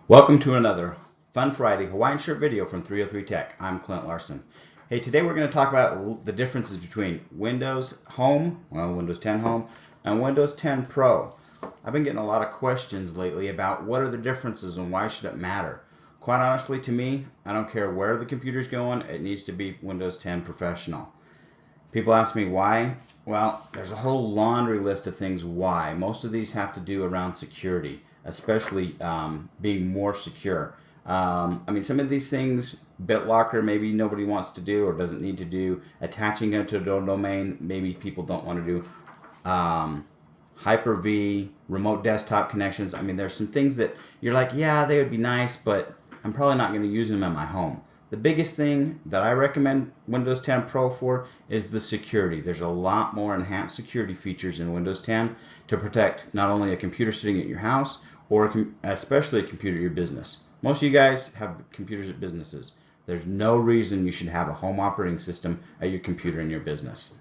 Welcome to another Fun Friday Hawaiian shirt video from 303 Tech. I'm Clint Larson. Hey, today we're going to talk about the differences between Windows Home, well, Windows 10 Home, and Windows 10 Pro. I've been getting a lot of questions lately about what are the differences and why should it matter. Quite honestly, to me, I don't care where the computer's going, it needs to be Windows 10 Professional. People ask me why. Well, there's a whole laundry list of things why. Most of these have to do around security, especially being more secure. I mean, some of these things, BitLocker, maybe nobody wants to do or doesn't need to do. Attaching it to a domain, maybe people don't want to do. Hyper-V, remote desktop connections. I mean, there's some things that you're like, yeah, they would be nice, but I'm probably not going to use them at my home. The biggest thing that I recommend Windows 10 Pro for is the security. There's a lot more enhanced security features in Windows 10 to protect not only a computer sitting at your house, or especially a computer at your business. Most of you guys have computers at businesses. There's no reason you should have a home operating system at your computer in your business.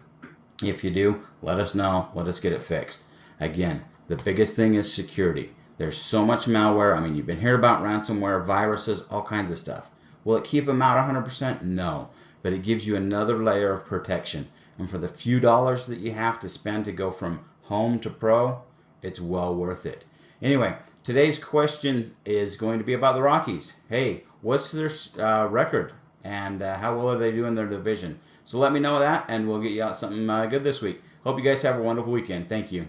If you do, let us know. Let us get it fixed. Again, the biggest thing is security. There's so much malware. I mean, you've been hearing about ransomware, viruses, all kinds of stuff. Will it keep them out 100%? No. But it gives you another layer of protection. And for the few dollars that you have to spend to go from home to pro, it's well worth it. Anyway, today's question is going to be about the Rockies. Hey, what's their record? And how well are they doing in their division? So let me know that, and we'll get you out something good this week. Hope you guys have a wonderful weekend. Thank you.